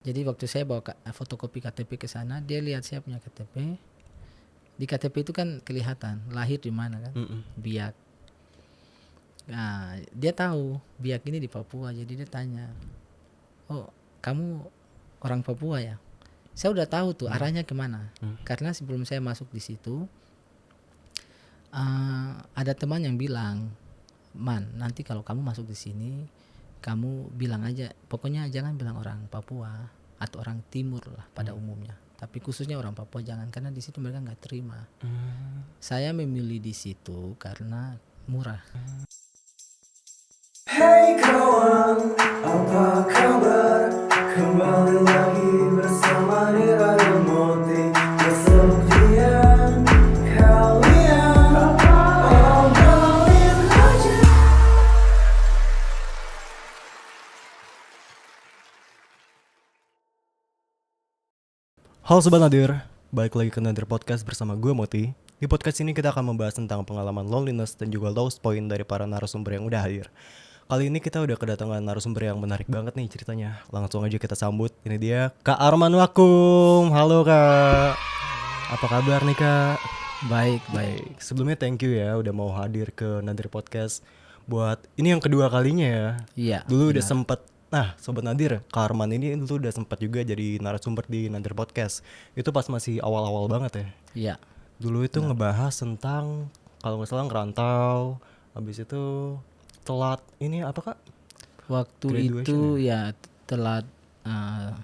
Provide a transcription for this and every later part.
Jadi waktu saya bawa fotokopi KTP ke sana, dia lihat saya punya KTP. Di KTP itu kan kelihatan lahir di mana kan, Biak. Nah, dia tahu Biak ini di Papua, jadi dia tanya, "Oh, kamu orang Papua ya?" Saya udah tahu tuh arahnya kemana, karena sebelum saya masuk di situ, ada teman yang bilang, "Man, nanti kalau kamu masuk di sini, kamu bilang aja, pokoknya jangan bilang orang Papua atau orang Timur lah pada umumnya. Tapi khususnya orang Papua jangan, karena di situ mereka nggak terima." Saya memilih di situ karena murah. Hey kawan, apa kabar? Kembali lagi bersama Niraya Moti. Kesedihan kalian, obrolin aja. Halo Sobat Nadir, balik lagi ke Nadir Podcast bersama gue Moti. Di podcast ini kita akan membahas tentang pengalaman loneliness dan juga lowest point dari para narasumber yang udah hadir. Kali ini kita udah kedatangan narasumber yang menarik banget nih ceritanya. Langsung aja kita sambut, ini dia Kak Arman Wakum. Halo Kak, apa kabar nih Kak? Baik. Sebelumnya thank you ya udah mau hadir ke Nadir Podcast. Buat ini yang kedua kalinya ya. Iya. Dulu udah sempet. Nah Sobat Nadir, Kak Arman ini dulu udah sempat juga jadi narasumber di Nadir Podcast. Itu pas masih awal-awal banget ya. Iya. Dulu itu ngebahas tentang kalau nggak salah ngerantau. Habis itu telat ini apa Kak? Waktu Graduation itu ya telat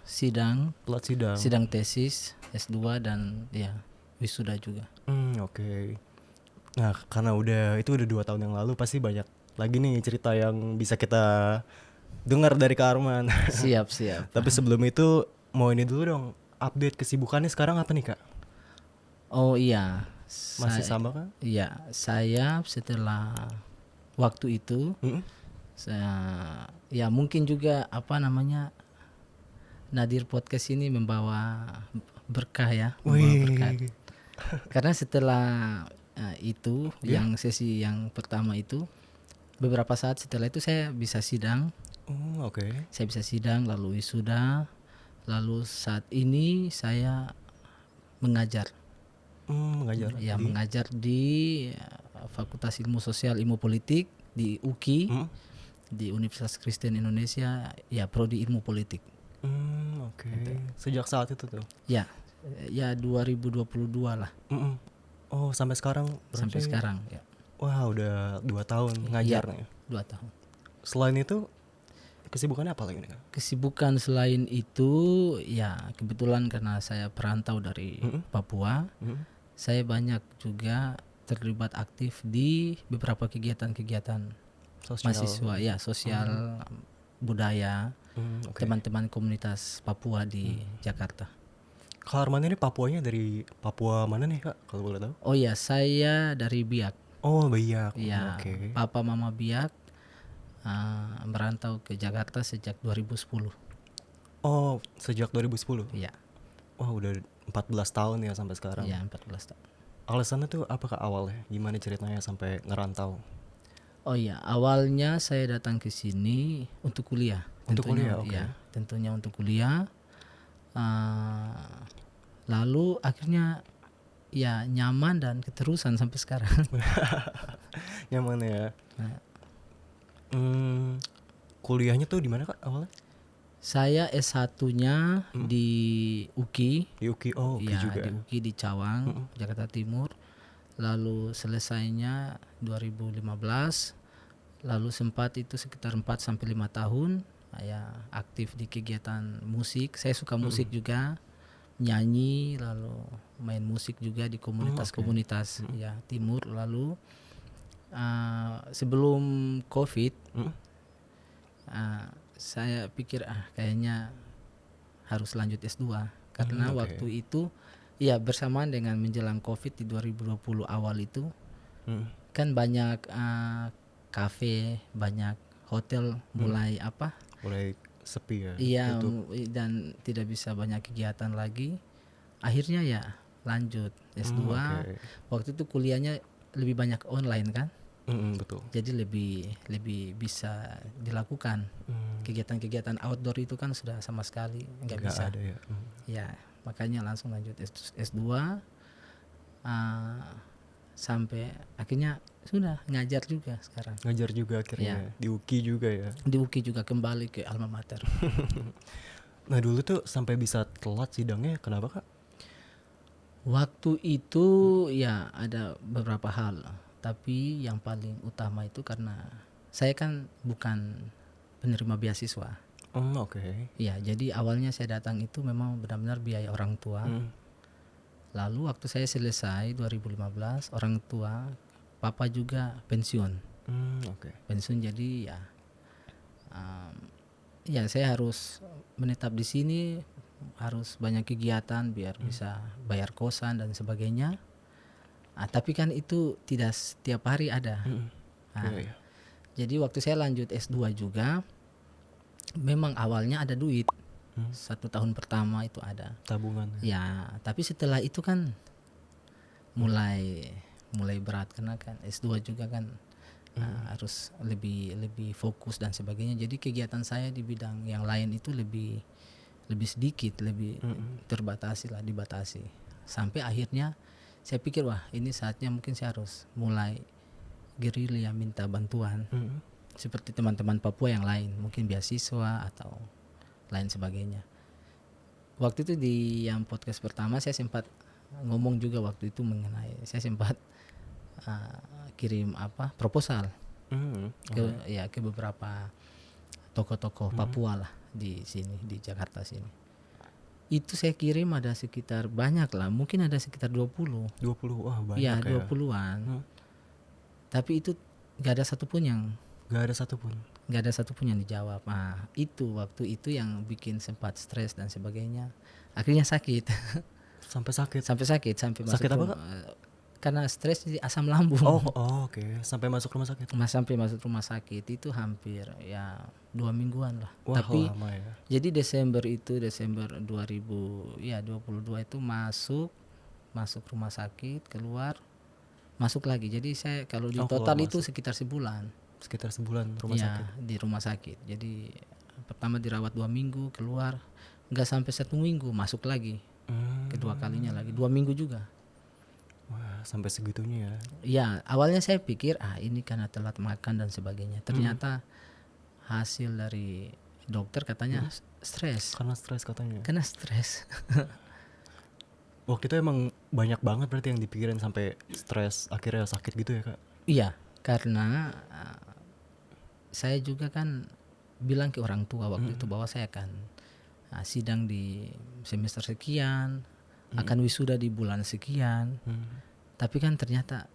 sidang Telat sidang. sidang tesis S2 dan ya wisuda juga. Oke. Nah karena itu udah 2 tahun yang lalu, pasti banyak lagi nih cerita yang bisa kita dengar dari Kak Arman. Siap. Tapi sebelum itu mau ini dulu dong, update kesibukannya sekarang apa nih Kak? Oh iya. Masih sama kan? Iya, saya setelah waktu itu saya ya mungkin juga Nadir Podcast ini membawa berkah ya, membawa berkat. Karena setelah itu yang sesi yang pertama itu, beberapa saat setelah itu saya bisa sidang. Oke. Saya bisa sidang lalu wisuda, lalu saat ini saya mengajar. Mengajar. Ya, mengajar di Fakultas Ilmu Sosial Ilmu Politik di UKI, di Universitas Kristen Indonesia, ya prodi Ilmu Politik. Oke. Sejak saat itu tuh? Ya 2022 lah. Oh sampai sekarang? Sampai sekarang ya. Wah udah 2 tahun ngajar nih. 2 tahun. Selain itu kesibukannya apa lagi nih Kak? Kesibukan selain itu ya kebetulan karena saya perantau dari Papua, saya banyak juga terlibat aktif di beberapa kegiatan-kegiatan Sosial. mahasiswa ya, sosial, budaya, teman-teman komunitas Papua di Jakarta. Kak Arman ini Papuanya dari Papua mana nih Kak kalau boleh tahu? Oh ya, saya dari Biak. Oh Biak. Ya, Oke. Papa Mama Biak, merantau ke Jakarta sejak 2010. Oh sejak 2010? Iya. Wah udah 14 tahun ya sampai sekarang. Iya, 14 tahun. Alasannya tuh apa Kak awalnya? Gimana ceritanya sampai ngerantau? Oh iya, awalnya saya datang ke sini untuk kuliah. Untuk Tentunya, kuliah, oke. ya, tentunya untuk kuliah. Lalu akhirnya ya nyaman dan keterusan sampai sekarang. Nyaman ya. Nah, Kuliahnya tuh di mana Kak awalnya? saya S1-nya di UKI. Di UKI. Oh UKI Ya, juga. di UKI di Cawang, Jakarta Timur. Lalu selesainya 2015. Lalu sempat itu sekitar 4 sampai 5 tahun ya aktif di kegiatan musik. Saya suka musik juga, nyanyi, lalu main musik juga di komunitas-komunitas ya timur. Lalu sebelum Covid, saya pikir kayaknya harus lanjut S2 karena waktu itu ya bersamaan dengan menjelang Covid di 2020 awal itu kan banyak kafe, banyak hotel mulai sepi ya. Iya, dan tidak bisa banyak kegiatan lagi. Akhirnya ya lanjut S2. Waktu itu kuliahnya lebih banyak online kan. Betul. Jadi lebih bisa dilakukan. Kegiatan-kegiatan outdoor itu kan sudah sama sekali nggak Nggak bisa. ada ya. Ya, makanya langsung lanjut S2 sampai akhirnya sudah ngajar juga sekarang. Ngajar juga akhirnya di UKI juga ya. Di UKI juga kembali ke alma mater. Nah dulu tuh sampai bisa telat sidangnya kenapa Kak? Waktu itu ya ada beberapa hal, tapi yang paling utama itu karena saya kan bukan penerima beasiswa. Oke. Ya, jadi awalnya saya datang itu memang benar-benar biaya orang tua. Lalu waktu saya selesai 2015, orang tua papa juga pensiun. Oke. Pensiun jadi ya saya harus menetap di sini, harus banyak kegiatan biar bisa bayar kosan dan sebagainya. Tapi kan itu tidak setiap hari ada. Iya. Jadi waktu saya lanjut S2 juga, memang awalnya ada duit. 1 tahun pertama itu ada Tabungan. ya, tapi setelah itu kan mulai berat karena kan S2 juga kan harus lebih fokus dan sebagainya. Jadi kegiatan saya di bidang yang lain itu lebih sedikit, lebih dibatasi. Sampai akhirnya saya pikir wah ini saatnya mungkin saya harus mulai gerilya minta bantuan seperti teman-teman Papua yang lain, mungkin beasiswa atau lain sebagainya. Waktu itu di yang podcast pertama saya sempat ngomong juga waktu itu mengenai saya sempat kirim proposal ke beberapa tokoh-tokoh Papua lah di sini di Jakarta sini. Itu saya kirim ada sekitar banyak lah, mungkin ada sekitar 20. 20, wah banyak ya. 20-an. Tapi itu gak ada satupun yang dijawab. Itu waktu itu yang bikin sempat stres dan sebagainya. Akhirnya sakit. Sampai sakit. Sampai masuk Sakit apa, Kak? Karena stres jadi asam lambung. Oke. Sampai masuk rumah sakit. Sampai masuk rumah sakit itu hampir ya 2 mingguan lah. Wah, tapi lama ya. Jadi Desember 2022 itu masuk rumah sakit, keluar, masuk lagi. Jadi saya kalau di total itu sekitar sebulan. Sekitar sebulan rumah sakit. Di rumah sakit. Jadi pertama dirawat 2 minggu, keluar nggak sampai 1 minggu masuk lagi. Kedua kalinya lagi 2 minggu juga. Wah, sampai segitunya ya. Ya, awalnya saya pikir ini karena telat makan dan sebagainya. Ternyata hasil dari dokter katanya stres. Karena stres katanya. Karena stres. Waktu itu emang banyak banget berarti yang dipikirin sampai stres akhirnya sakit gitu ya Kak? Iya, karena saya juga kan bilang ke orang tua waktu itu bahwa saya akan sidang di semester sekian, akan wisuda di bulan sekian. Tapi kan ternyata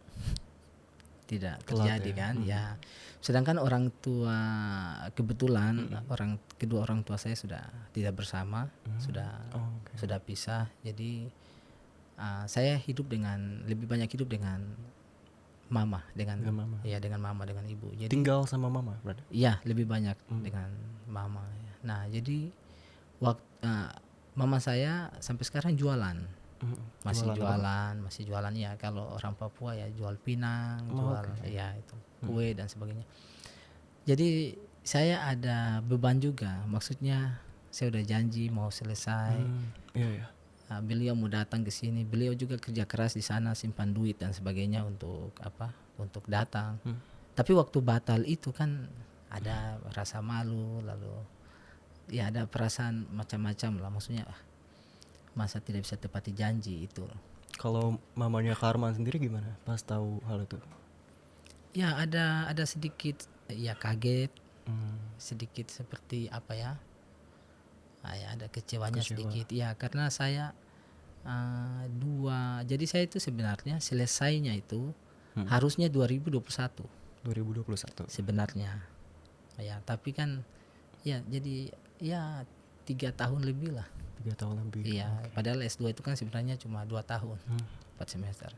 tidak terjadi kan ya. Sedangkan orang tua kebetulan kedua orang tua saya sudah tidak bersama, sudah pisah. Jadi saya lebih banyak hidup dengan mama, dengan ibu. Jadi tinggal sama mama berarti? Iya, lebih banyak dengan mama. Nah, jadi waktu mama saya sampai sekarang jualan. Masih jualan ya. Kalau orang Papua ya jual pinang, ya itu kue dan sebagainya. Jadi saya ada beban juga. Maksudnya saya udah janji mau selesai. Iya. Beliau mau datang ke sini. Beliau juga kerja keras di sana, simpan duit dan sebagainya untuk untuk datang. Tapi waktu batal itu kan ada rasa malu, lalu ya ada perasaan macam-macam lah. Maksudnya masa tidak bisa tepati janji itu. Kalau mamanya Karman sendiri gimana pas tahu hal itu? Ya ada sedikit ya kaget, sedikit seperti ya ada kecewanya sedikit ya, karena saya jadi saya itu sebenarnya selesainya itu harusnya 2021 sebenarnya ya, tapi kan ya jadi ya 3 tahun lebih lah. 3 tahun lebih. Iya, padahal S2 itu kan sebenarnya cuma 2 tahun, 4 semester.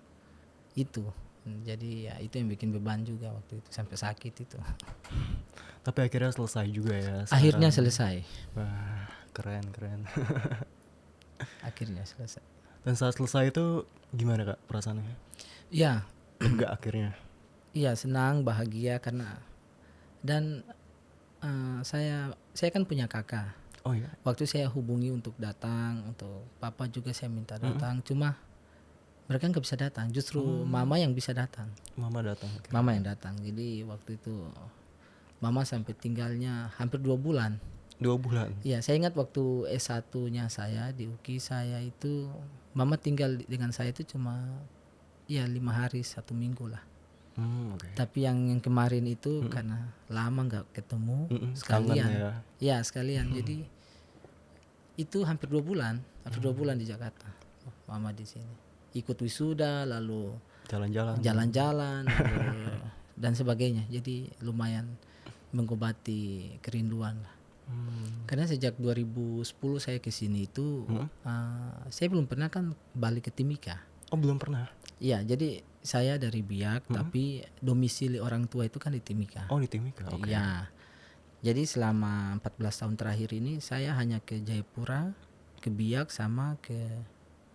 Itu. Jadi ya itu yang bikin beban juga waktu itu sampai sakit itu. Tapi akhirnya selesai juga ya. Sekarang. Akhirnya selesai. Wah, keren. Akhirnya selesai. Dan saat selesai itu gimana Kak perasaannya? Ya, Lega akhirnya. Iya, senang, bahagia karena dan saya kan punya kakak. Oh ya. Waktu saya hubungi untuk datang, untuk papa juga saya minta datang, cuma mereka nggak bisa datang. Justru mama yang bisa datang. Mama datang. Oke. Mama yang datang. Jadi waktu itu mama sampai tinggalnya hampir 2 bulan. 2 bulan. Iya, saya ingat waktu S1-nya saya di UKI saya itu mama tinggal dengan saya itu cuma ya 5 hari 1 minggu lah. Oke. Tapi yang kemarin itu karena lama nggak ketemu sekalian. Kangen ya. Ya sekalian. Jadi itu hampir 2 bulan, hampir 2 bulan di Jakarta. Mama di sini. Ikut wisuda, lalu jalan-jalan lalu dan sebagainya. Jadi lumayan mengobati kerinduan lah. Karena sejak 2010 saya ke sini itu saya belum pernah kan balik ke Timika. Oh, belum pernah. Iya, jadi saya dari Biak tapi domisili orang tua itu kan di Timika. Oh, di Timika. Oke. Iya. Jadi selama 14 tahun terakhir ini saya hanya ke Jayapura, ke Biak sama ke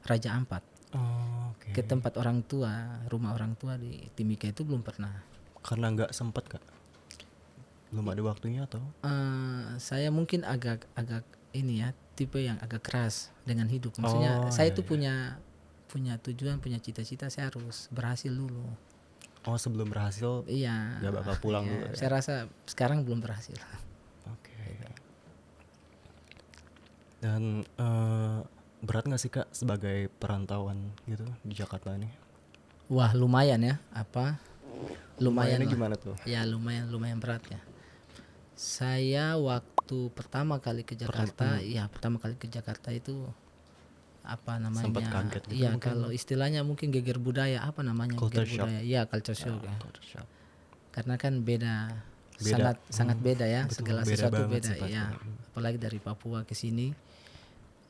Raja Ampat. Oh, oke. Ke tempat orang tua, rumah orang tua di Timika itu belum pernah. Karena nggak sempet, Kak. Belum ada waktunya atau? Saya mungkin agak ini ya, tipe yang agak keras dengan hidup. Maksudnya saya itu punya tujuan, punya cita-cita, saya harus berhasil dulu. Oh, sebelum berhasil Iya. nggak bakal pulang iya. dulu ya? Saya rasa sekarang belum berhasil. Oke. Dan berat nggak sih, Kak, sebagai perantauan gitu di Jakarta ini? Wah, lumayan ya. Lumayan Lumayannya lah. gimana tuh? Ya lumayan berat ya. Saya waktu pertama kali ke Jakarta, itu apa namanya? Sempat kaget gitu Iya, mungkin? kalau istilahnya mungkin geger budaya, apa namanya? Culture Geger shock. budaya. Iya, culture shock ya. Culture shock. Karena kan beda. Beda. Sangat beda ya, Betul, segala beda sesuatu banget beda sih pasti. ya. Apalagi dari Papua ke sini.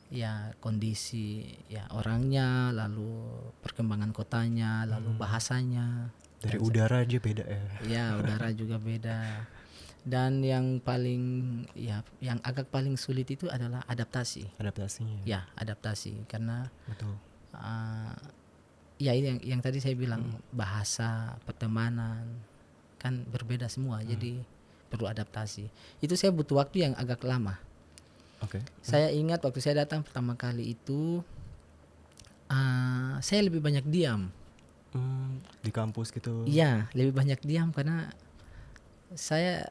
Ya kondisi ya orangnya, lalu perkembangan kotanya, lalu bahasanya. Dari udara aja beda ya. Ya, udara juga beda. Dan yang agak paling sulit itu adalah adaptasi. Adaptasinya. Ya, adaptasi karena Betul. ya ini yang tadi saya bilang, bahasa, pertemanan kan berbeda semua. Jadi perlu adaptasi. Itu saya butuh waktu yang agak lama. Oke. Saya ingat waktu saya datang pertama kali itu saya lebih banyak diam. Di kampus gitu. Iya, lebih banyak diam karena saya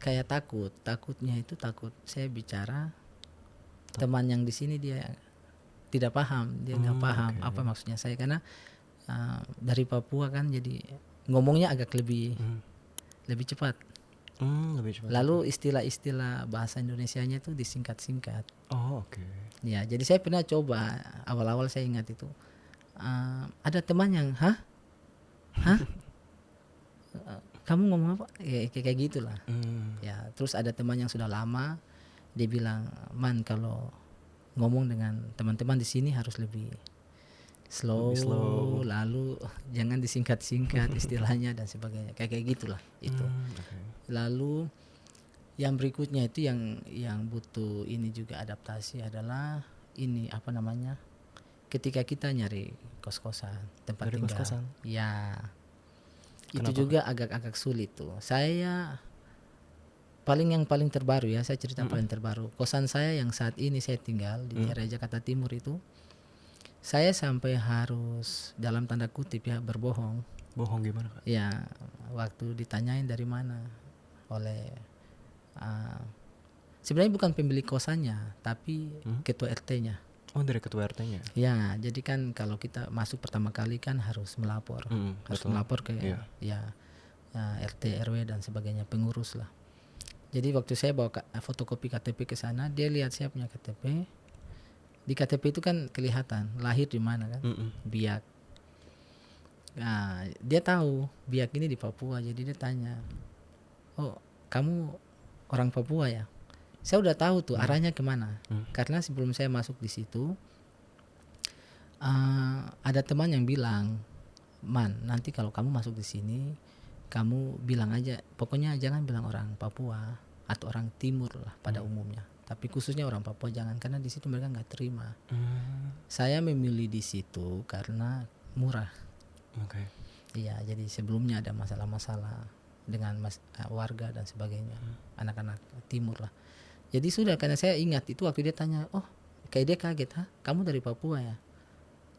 kayak takutnya itu takut saya bicara, teman yang di sini dia tidak paham, dia nggak paham apa maksudnya saya, karena dari Papua kan, jadi ngomongnya agak lebih cepat. Lebih cepat. Lalu istilah-istilah bahasa Indonesianya itu disingkat-singkat. Oh, oke. Ya, jadi saya pernah coba awal-awal, saya ingat itu ada teman yang hah kamu ngomong apa, ya, kayak gitulah. Ya, terus ada teman yang sudah lama, dia bilang, "Man, kalau ngomong dengan teman-teman di sini harus lebih slow, lalu jangan disingkat-singkat istilahnya dan sebagainya." Kayak gitulah itu. Lalu yang berikutnya itu yang butuh ini juga adaptasi adalah ini apa namanya? Ketika kita nyari kos-kosan, tempat tinggal. Kos-kosan? Ya. Kenapa? Itu juga agak sulit tuh. Saya yang paling terbaru ya, saya cerita paling terbaru. Kosan saya yang saat ini saya tinggal di daerah Jakarta Timur itu, saya sampai harus dalam tanda kutip ya berbohong. Bohong gimana, Kak? Ya, waktu ditanyain dari mana oleh sebenarnya bukan pemilik kosannya, tapi ketua RT-nya. Oh, dari ketua RT-nya. Ya, jadi kan kalau kita masuk pertama kali kan harus melapor, melapor ke RT, RW dan sebagainya, pengurus lah. Jadi waktu saya bawa fotokopi KTP ke sana, dia lihat saya punya KTP. Di KTP itu kan kelihatan lahir di mana kan, Biak. Nah, dia tahu Biak ini di Papua, jadi dia tanya, "Oh, kamu orang Papua ya?" Saya udah tahu tuh arahnya kemana, karena sebelum saya masuk di situ ada teman yang bilang, "Man, nanti kalau kamu masuk di sini, kamu bilang aja, pokoknya jangan bilang orang Papua atau orang Timur lah pada umumnya, tapi khususnya orang Papua jangan, karena di situ mereka nggak terima." Saya memilih di situ karena murah. Oke. Iya, jadi sebelumnya ada masalah-masalah dengan warga dan sebagainya, anak-anak timur lah. Jadi sudah, karena saya ingat itu waktu dia tanya, oh kayak dia kaget, hah kamu dari Papua ya?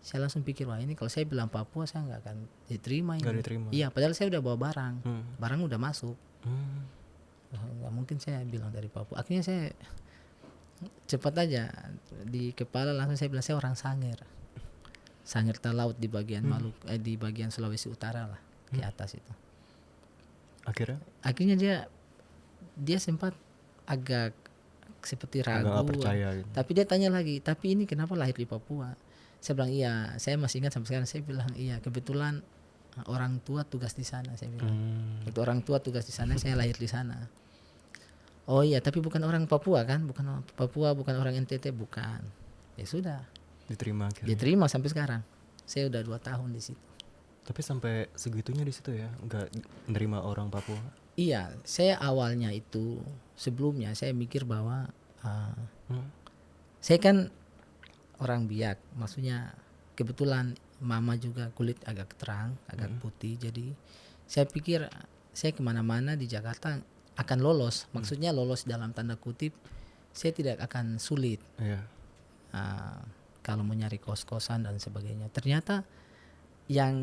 Saya langsung pikir, wah ini kalau saya bilang Papua saya nggak akan diterima ini. Nggak diterima. Iya, padahal saya udah bawa barang, barang udah masuk. Hmm. Nggak mungkin saya bilang dari Papua. Akhirnya saya cepat aja di kepala langsung saya bilang saya orang Sangir. Sangir Talaut di bagian Maluku, di bagian Sulawesi Utara lah, ke atas itu. Akhirnya dia sempat agak seperti ragu, agak nggak percaya gitu. Tapi dia tanya lagi, tapi ini kenapa lahir di Papua? Saya bilang iya, saya masih ingat sampai sekarang. Saya bilang iya, kebetulan orang tua tugas di sana. Saya bilang itu orang tua tugas di sana, saya lahir di sana. Oh iya, tapi bukan orang Papua kan? Bukan orang Papua, bukan orang NTT, bukan. Ya sudah, Diterima akhirnya. diterima sampai sekarang. Saya udah 2 tahun di situ. Tapi sampai segitunya di situ ya, nggak menerima orang Papua. Iya, saya awalnya itu sebelumnya saya mikir bahwa saya kan orang Biak, maksudnya kebetulan mama juga kulit agak terang, agak putih, jadi saya pikir saya kemana-mana di Jakarta akan lolos, maksudnya lolos dalam tanda kutip, saya tidak akan sulit Iya. kalau mau nyari kos-kosan dan sebagainya. Ternyata yang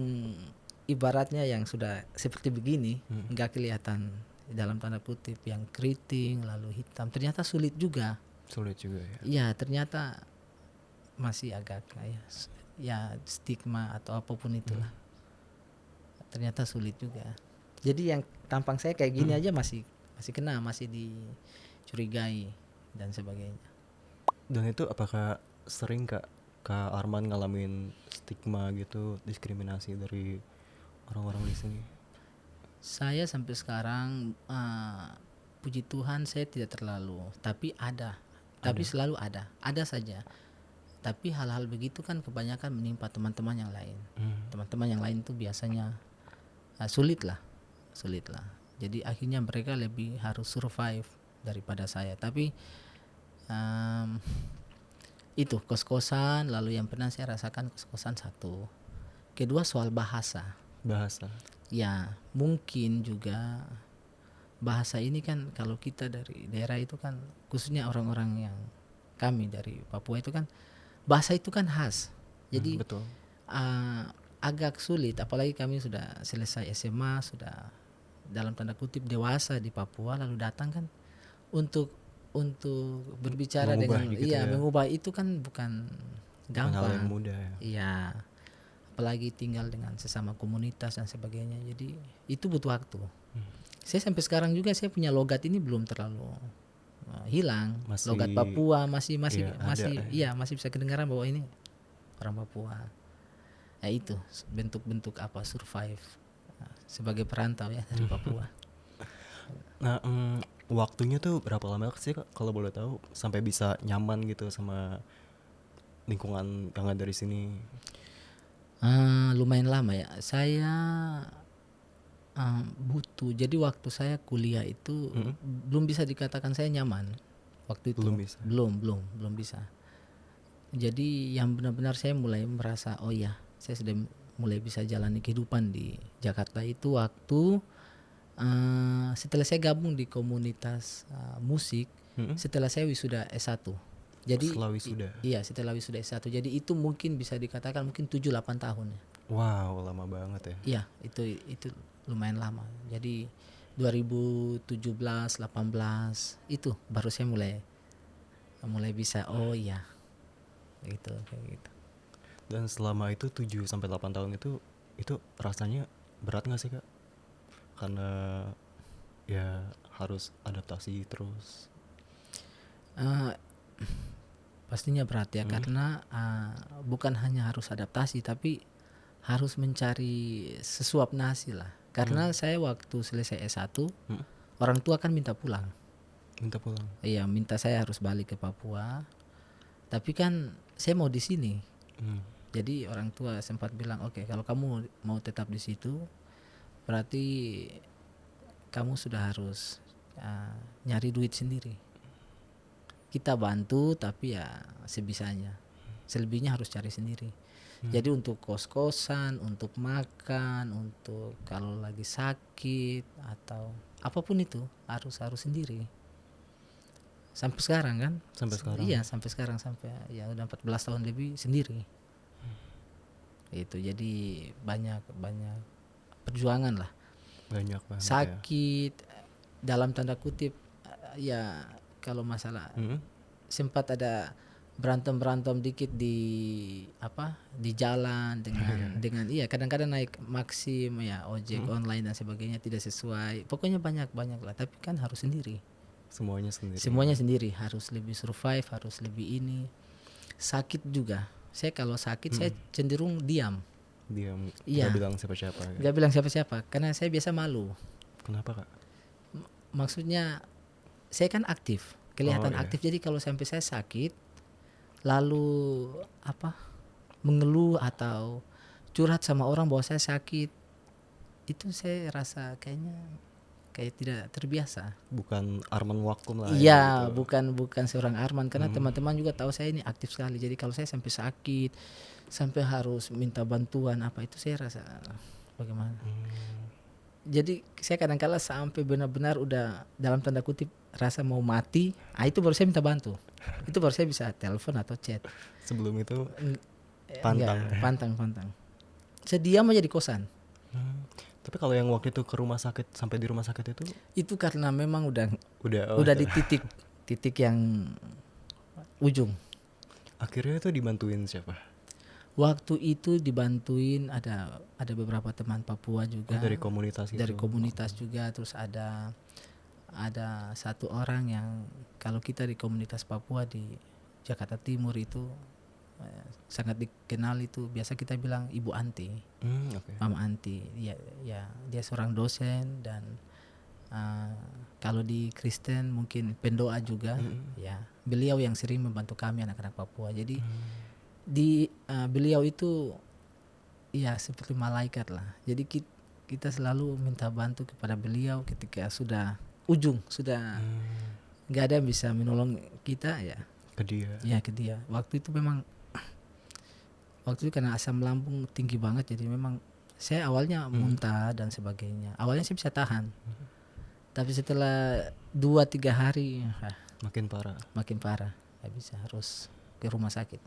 ibaratnya yang sudah seperti begini nggak kelihatan dalam tanda kutip, yang keriting lalu hitam, ternyata sulit juga. Sulit juga ya. Iya, ternyata masih agak ya stigma atau apapun itulah. Ternyata sulit juga. Jadi yang tampang saya kayak gini aja masih kena, masih dicurigai dan sebagainya. Dan itu apakah sering Kak Arman ngalamin stigma gitu, diskriminasi dari orang-orang di sini? Saya sampai sekarang puji Tuhan saya tidak terlalu, tapi tapi selalu ada saja. Tapi hal-hal begitu kan kebanyakan menimpa teman-teman yang lain. Teman-teman yang lain tuh biasanya sulit lah. Jadi akhirnya mereka lebih harus survive daripada saya. Tapi itu kos-kosan, lalu yang pernah saya rasakan kos-kosan satu. Kedua soal bahasa. Ya mungkin juga bahasa ini kan kalau kita dari daerah itu kan, khususnya orang-orang yang kami dari Papua itu kan, bahasa itu kan khas. Jadi betul. Agak sulit, apalagi kami sudah selesai SMA, sudah dalam tanda kutip dewasa di Papua, lalu datang kan untuk berbicara mengubah dengan gitu ya. mengubah itu kan bukan gampang. Hal yang mudah ya. Iya. Apalagi tinggal dengan sesama komunitas dan sebagainya. Jadi itu butuh waktu. Saya sampai sekarang juga saya punya logat ini belum terlalu hilang. Logat Papua masih bisa kedengaran bahwa ini orang Papua. Ya itu bentuk-bentuk apa survive sebagai perantau ya dari Papua. Nah, waktunya tuh berapa lama sih Kak kalau boleh tahu sampai bisa nyaman gitu sama lingkungan yang ada dari sini? Lumayan lama ya. Saya butuh. Jadi waktu saya kuliah itu belum bisa dikatakan saya nyaman waktu itu. Belum bisa. Jadi yang benar-benar saya mulai merasa oh ya, saya sudah mulai bisa jalani kehidupan di Jakarta itu waktu setelah saya gabung di komunitas musik, setelah saya wisuda S1. Jadi setelah wisuda. Iya, setelah wisuda S1. Jadi itu mungkin bisa dikatakan mungkin 7-8 tahun ya. Wow, lama banget ya. Iya, itu lumayan lama. Jadi 2017, 18 itu baru saya mulai bisa oh iya. Kayak gitu. Dan selama itu 7 sampai 8 tahun itu rasanya berat enggak sih Kak? Karena ya harus adaptasi terus. Pastinya berat ya, karena bukan hanya harus adaptasi tapi harus mencari sesuap nasi lah. Karena saya waktu selesai S1 orang tua kan minta pulang. Iya, minta saya harus balik ke Papua. Tapi kan saya mau di sini. Jadi orang tua sempat bilang, "Oke, kalau kamu mau tetap di situ berarti kamu sudah harus nyari duit sendiri. Kita bantu tapi ya sebisanya." selebihnya harus cari sendiri. Jadi untuk kos-kosan, untuk makan, untuk kalau lagi sakit atau apapun itu harus sendiri. Sampai sekarang kan? Sampai sekarang. Iya, sampai sekarang, sampai ya udah 14 tahun lebih sendiri. Itu jadi banyak perjuangan lah. Banyak banget. Sakit dalam tanda kutip ya, kalau masalah sempat ada berantem dikit di jalan dengan iya, kadang-kadang naik Maxim ya, ojek online dan sebagainya tidak sesuai. Pokoknya banyak lah, tapi kan harus sendiri. Semuanya sendiri, harus lebih survive, harus lebih ini. Sakit juga. Saya kalau sakit saya cenderung diam. Iya. Gak bilang siapa-siapa karena saya biasa malu. Kenapa, Kak? Maksudnya saya kan aktif, kelihatan aktif. Jadi kalau sampai saya sakit lalu mengeluh atau curhat sama orang bahwa saya sakit, itu saya rasa kayak tidak terbiasa. Bukan Arman Wakum lah. Iya, gitu. bukan seorang Arman, karena teman-teman juga tahu saya ini aktif sekali. Jadi kalau saya sampai sakit, sampai harus minta bantuan itu saya rasa bagaimana. Jadi saya kadang-kala sampai benar-benar udah dalam tanda kutip rasa mau mati, itu baru saya minta bantu. Itu baru saya bisa telepon atau chat. Sebelum itu pantang. Saya diam aja di kosan. Tapi kalau yang waktu itu ke rumah sakit, sampai di rumah sakit itu karena memang udah di titik yang ujung. Akhirnya itu dibantuin siapa? Waktu itu dibantuin ada beberapa teman Papua juga. Dari komunitas gitu. Dari komunitas juga, terus ada satu orang yang kalau kita di komunitas Papua di Jakarta Timur itu sangat dikenal, itu biasa kita bilang Ibu Anti. Mama Anti. Ya, dia seorang dosen dan kalau di Kristen mungkin pendoa juga. Ya, beliau yang sering membantu kami anak-anak Papua. Jadi beliau itu ya seperti malaikat lah. Jadi kita selalu minta bantu kepada beliau ketika sudah ujung, sudah nggak ada yang bisa menolong kita ya. Ke dia. Ya, ke dia. Waktu itu karena asam lambung tinggi banget, jadi memang saya awalnya muntah dan sebagainya. Awalnya saya bisa tahan. Tapi setelah 2-3 hari makin parah. Nggak bisa, harus ke rumah sakit.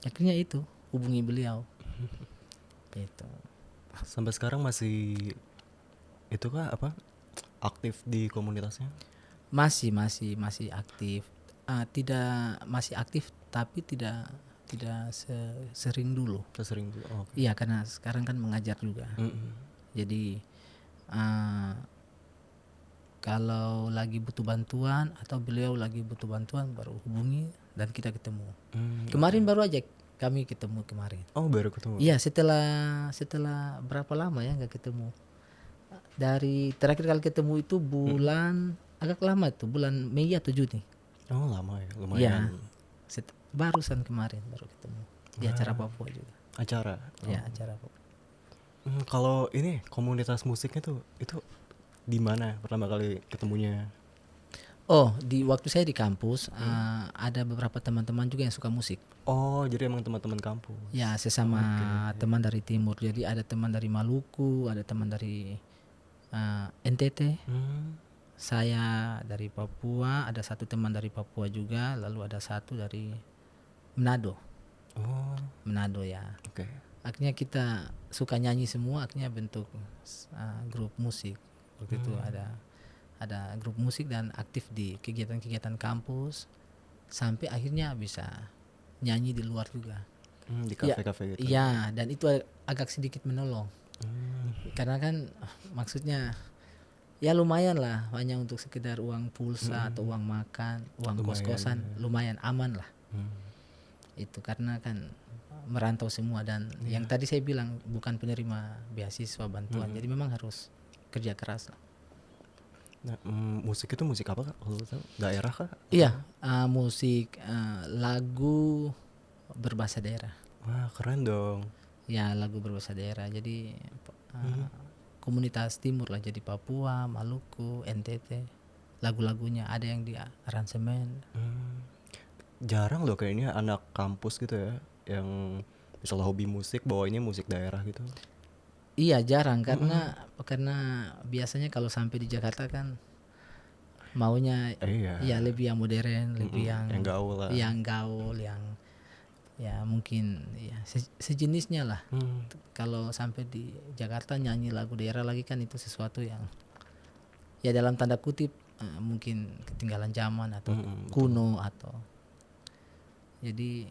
Akhirnya itu hubungi beliau. Gitu. Sampai sekarang masih itu kah aktif di komunitasnya? Masih aktif. Masih aktif tapi tidak sesering dulu. Iya, karena sekarang kan mengajar juga. Jadi kalau lagi butuh bantuan atau beliau lagi butuh bantuan baru hubungi dan kita ketemu. Kemarin baru aja kami ketemu kemarin. Oh, baru ketemu. Iya, setelah berapa lama ya nggak ketemu. Dari terakhir kali ketemu itu bulan agak lama tuh, bulan Mei atau Juni. Oh, lama ya, lumayan. Iya. Barusan kemarin baru ketemu di acara Papua juga. Acara? Ya, acara Papua. Kalau ini komunitas musiknya tuh itu di mana pertama kali ketemunya? Oh, di waktu saya di kampus ada beberapa teman-teman juga yang suka musik. Oh, jadi emang teman-teman kampus? Ya, sesama teman dari timur. Jadi ada teman dari Maluku, ada teman dari NTT. Saya dari Papua, ada satu teman dari Papua juga, lalu ada satu dari Manado. Oh, Manado ya. Oke. Akhirnya kita suka nyanyi semua, akhirnya bentuk grup musik. Waktu itu ada grup musik dan aktif di kegiatan-kegiatan kampus sampai akhirnya bisa nyanyi di luar juga. Di kafe-kafe gitu. Iya, dan itu agak sedikit menolong. Karena kan maksudnya ya lumayan lah, hanya untuk sekedar uang pulsa atau uang makan, uang kos-kosan, lumayan aman lah. Itu karena kan merantau semua dan yang tadi saya bilang bukan penerima beasiswa bantuan, jadi memang harus kerja keras lah. Nah, musik itu musik apa Kak? Kalau tahu daerah Kak? Iya, musik lagu berbahasa daerah. Wah, keren dong. Ya, lagu berbahasa daerah. Jadi komunitas timur lah, jadi Papua, Maluku, NTT. Lagu-lagunya ada yang di aransemen. jarang loh kayaknya anak kampus gitu ya yang misalnya hobi musik bawainnya musik daerah gitu. Iya jarang karena biasanya kalau sampai di Jakarta kan maunya Iya. ya lebih yang modern, lebih yang gaul lah. yang ya mungkin ya sejenisnya lah. Kalau sampai di Jakarta nyanyi lagu daerah lagi kan itu sesuatu yang ya dalam tanda kutip mungkin ketinggalan zaman atau kuno atau jadi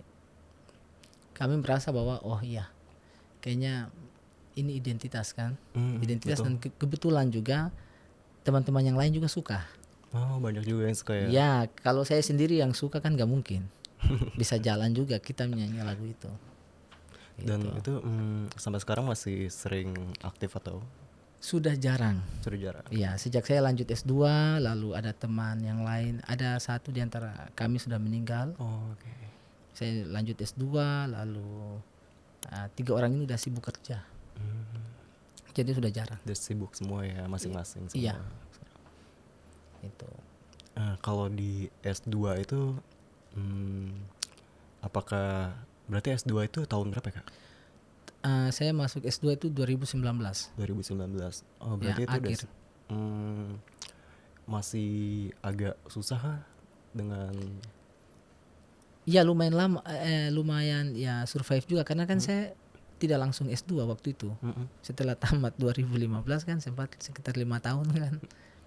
kami merasa bahwa oh iya kayaknya ini identitas kan, identitas betul. dan kebetulan juga teman-teman yang lain juga suka. Oh banyak juga yang suka ya. Ya kalau saya sendiri yang suka kan gak mungkin bisa jalan juga kita menyanyi lagu itu. Dan itu sampai sekarang masih sering aktif atau Sudah jarang. sudah jarang? Ya sejak saya lanjut S2 lalu ada teman yang lain, ada satu di antara kami sudah meninggal. Oh, oke. Saya lanjut S2 lalu 3 orang ini udah sibuk kerja. Jadi sudah jarang. Udah sibuk semua ya masing-masing semua. Iya. Itu. Kalau di S2 itu apakah berarti S2 itu tahun berapa ya, Kak? Saya masuk S2 itu 2019. 2019. Oh, berarti Ya, itu akhir. masih agak susah kah dengan Ya lumayan lama, lumayan ya survive juga karena kan saya tidak langsung S2 waktu itu. Setelah tamat 2015 kan sempat sekitar 5 tahun kan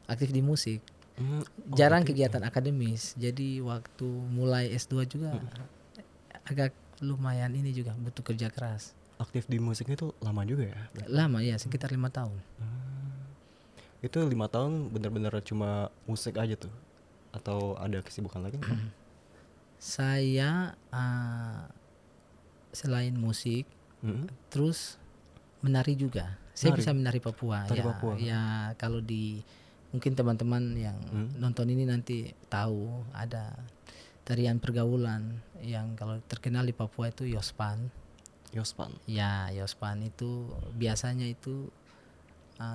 aktif di musik. Jarang kegiatan akademis. Jadi waktu mulai S2 juga agak lumayan ini juga butuh kerja keras. aktif di musiknya itu lama juga ya? Lama ya sekitar 5 tahun. Itu 5 tahun bener-bener cuma musik aja tuh? Atau ada kesibukan lagi nggak? Saya selain musik terus menari juga. Saya bisa menari Papua. Tari Ya, Papua. ya kalau di mungkin teman-teman yang nonton ini nanti tahu ada tarian pergaulan yang kalau terkenal di Papua itu Yospan. Yospan. Ya, Yospan itu biasanya itu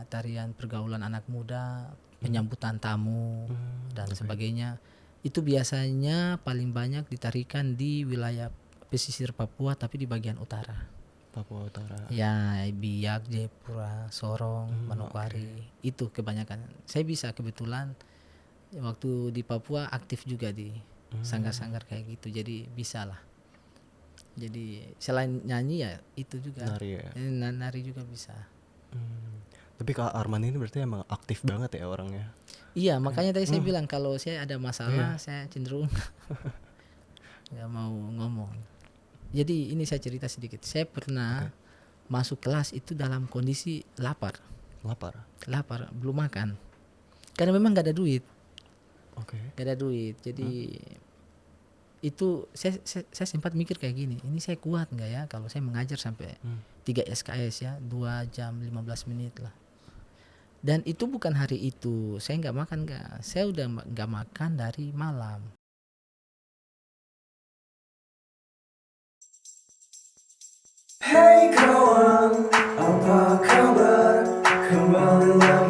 tarian pergaulan anak muda, penyambutan tamu dan sebagainya. Itu biasanya paling banyak ditarikan di wilayah pesisir Papua tapi di bagian utara. Papua Utara. Ya, Biak, Jayapura, Sorong, Manokwari. Itu kebanyakan. Saya bisa kebetulan waktu di Papua aktif juga di sanggar-sanggar kayak gitu. Jadi bisa lah. Jadi selain nyanyi ya itu juga. Nari ya. Nari juga bisa. Tapi Kak Arman ini berarti emang aktif banget ya orangnya. Iya, makanya tadi saya bilang kalau saya ada masalah saya cenderung nggak mau ngomong. Jadi ini saya cerita sedikit. Saya pernah masuk kelas itu dalam kondisi lapar, belum makan. Karena memang nggak ada duit. Nggak ada duit. Jadi itu saya sempat mikir kayak gini. Ini saya kuat nggak ya kalau saya mengajar sampai 3 SKS ya, 2 jam 15 menit lah. Dan itu bukan hari itu. Saya nggak makan nggak. Saya udah nggak makan dari malam. Hey kawan, apa kabar? Kembali lagi